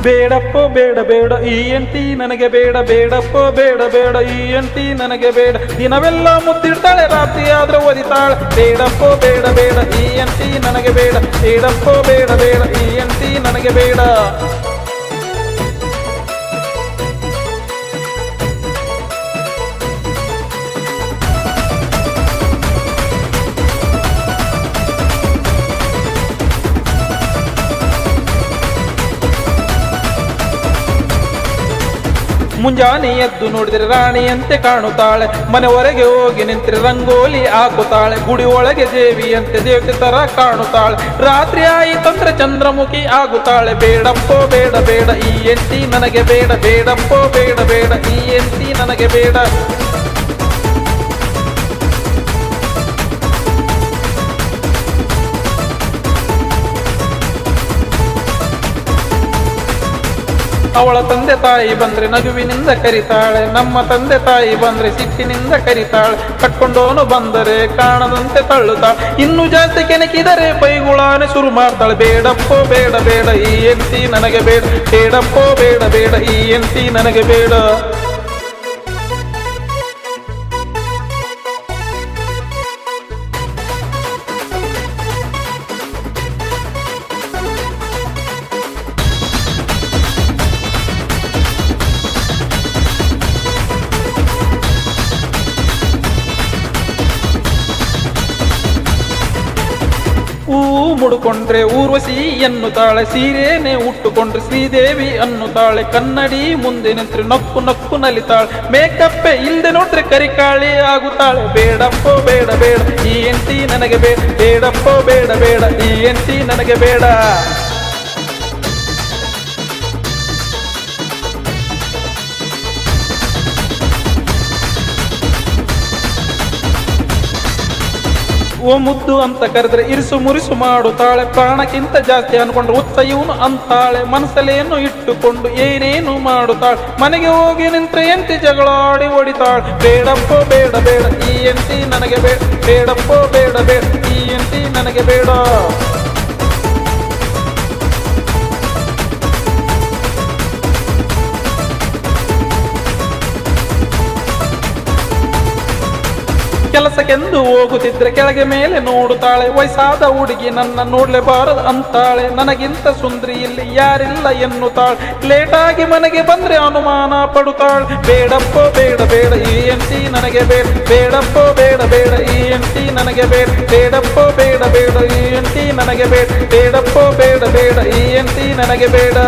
ಬೇಡಪ್ಪೋ ಬೇಡ ಬೇಡ ಈ ಎಂಟಿ ನನಗೆ ಬೇಡ, ಬೇಡಪ್ಪೋ ಬೇಡ ಬೇಡ ಈ ಎಂಟಿ ನನಗೆ ಬೇಡ. ದಿನವೆಲ್ಲ ಮುತ್ತಿಡ್ತಾಳೆ, ರಾತ್ರಿ ಆದ್ರೆ ಒದಿತಾಳೆ. ಬೇಡಪ್ಪೋ ಬೇಡ ಬೇಡ ಈ ಎಂಟಿ ನನಗೆ ಬೇಡ, ಬೇಡಪ್ಪೋ ಬೇಡ ಬೇಡ ಈ ಎಂಟಿ ನನಗೆ ಬೇಡ. ಮುಂಜಾನೆ ಎದ್ದು ನೋಡಿದ್ರೆ ರಾಣಿಯಂತೆ ಕಾಣುತ್ತಾಳೆ. ಮನೆ ಹೊರಗೆ ಹೋಗಿ ನಿಂತರೆ ರಂಗೋಲಿ ಹಾಕುತ್ತಾಳೆ. ಗುಡಿ ಒಳಗೆ ದೇವಿಯಂತೆ ದೇವತೆ ತರ ಕಾಣುತ್ತಾಳೆ. ರಾತ್ರಿ ಆಯಿತಂದ್ರೆ ಚಂದ್ರಮುಖಿ ಆಗುತ್ತಾಳೆ. ಬೇಡಪ್ಪೋ ಬೇಡ ಬೇಡ ಈ ಎಂಟಿ ನನಗೆ ಬೇಡ, ಬೇಡಪ್ಪೋ ಬೇಡ ಬೇಡ ಈ ಎಂಟಿ ನನಗೆ ಬೇಡ. ಅವಳ ತಂದೆ ತಾಯಿ ಬಂದ್ರೆ ನಗುವಿನಿಂದ ಕರಿತಾಳೆ. ನಮ್ಮ ತಂದೆ ತಾಯಿ ಬಂದ್ರೆ ಸಿಟ್ಟಿನಿಂದ ಕರಿತಾಳೆ. ಕಟ್ಕೊಂಡೋನು ಬಂದರೆ ಕಾಣದಂತೆ ತಳ್ಳುತ್ತಾಳೆ. ಇನ್ನು ಜಾಸ್ತಿ ಕೆಣಕಿದರೆ ಬೈಗುಳಾನೆ ಶುರು ಮಾಡ್ತಾಳೆ. ಬೇಡಪ್ಪೋ ಬೇಡ ಬೇಡ ಈ ಎಂಟಿ ನನಗೆ ಬೇಡ, ಬೇಡಪ್ಪೋ ಬೇಡ ಬೇಡ ಈ ಎಂಟಿ ನನಗೆ ಬೇಡ. ಹೂ ಮುಡುಕೊಂಡ್ರೆ ಊರ್ವಶಿ ಎನ್ನುತ್ತಾಳೆ. ಸೀರೆನೆ ಉಟ್ಟುಕೊಂಡ್ರೆ ಶ್ರೀದೇವಿ ಅನ್ನುತ್ತಾಳೆ. ಕನ್ನಡಿ ಮುಂದೆ ನಿಂತ್ರೆ ನಕ್ಕು ನಕ್ಕು ನಲಿತಾಳೆ. ಮೇಕಪ್ಪೆ ಇಲ್ದೆ ನೋಡ್ರೆ ಕರಿಕಾಳಿ ಆಗುತ್ತಾಳೆ. ಬೇಡಪ್ಪೋ ಬೇಡ ಬೇಡ ಈ ಎಂಟಿ ನನಗೆ ಬೇಡ, ಬೇಡಪ್ಪೋ ಬೇಡ ಬೇಡ ಈ ಎಂಟಿ ನನಗೆ ಬೇಡ. ಓ ಮುದ್ದು ಅಂತ ಕರೆದ್ರೆ ಇರಿಸು ಮುರಿಸು ಮಾಡುತ್ತಾಳೆ. ಪ್ರಾಣಕ್ಕಿಂತ ಜಾಸ್ತಿ ಅನ್ಕೊಂಡ್ರೆ ಉಚ್ಚ ಇವನು ಅಂತಾಳೆ. ಮನಸ್ಸಲ್ಲೇನು ಇಟ್ಟುಕೊಂಡು ಏನೇನು ಮಾಡುತ್ತಾಳೆ. ಮನೆಗೆ ಹೋಗಿ ನಿಂತ್ರೆ ಎಂಟಿ ಜಗಳಾಡಿ ಹೊಡಿತಾಳೆ. ಬೇಡಪ್ಪೋ ಬೇಡ ಬೇಡ ಈ ಎಂಟಿ ನನಗೆ ಬೇಡ, ಬೇಡಪ್ಪೋ ಬೇಡ ಬೇಡ ಈ ಎಂಟಿ ನನಗೆ ಬೇಡ. ಕೆಲಸಕ್ಕೆಂದು ಹೋಗುತ್ತಿದ್ರೆ ಕೆಳಗೆ ಮೇಲೆ ನೋಡುತ್ತಾಳೆ. ವಯಸ್ಸಾದ ಹುಡುಗಿ ನನ್ನ ನೋಡ್ಲೇಬಾರದು ಅಂತಾಳೆ. ನನಗಿಂತ ಸುಂದರಿ ಇಲ್ಲಿ ಯಾರಿಲ್ಲ ಎನ್ನುತ್ತಾಳೆ. ಲೇಟಾಗಿ ಮನೆಗೆ ಬಂದ್ರೆ ಅನುಮಾನ ಪಡುತ್ತಾಳೆ. ಬೇಡಪ್ಪೋ ಬೇಡ ಬೇಡ ಈ ಎಂಟಿ ನನಗೆ ಬೇಡ, ಬೇಡಪ್ಪೋ ಬೇಡ ಬೇಡ ಈ ಎಂಟಿ ನನಗೆ ಬೇಡ, ಬೇಡಪ್ಪೋ ಬೇಡ ಬೇಡ ಈ ಎಂಟಿ ನನಗೆ ಬೇಡ, ಬೇಡಪ್ಪೋ ಬೇಡ ಬೇಡ ಈ ಎಂಟಿ ನನಗೆ ಬೇಡ.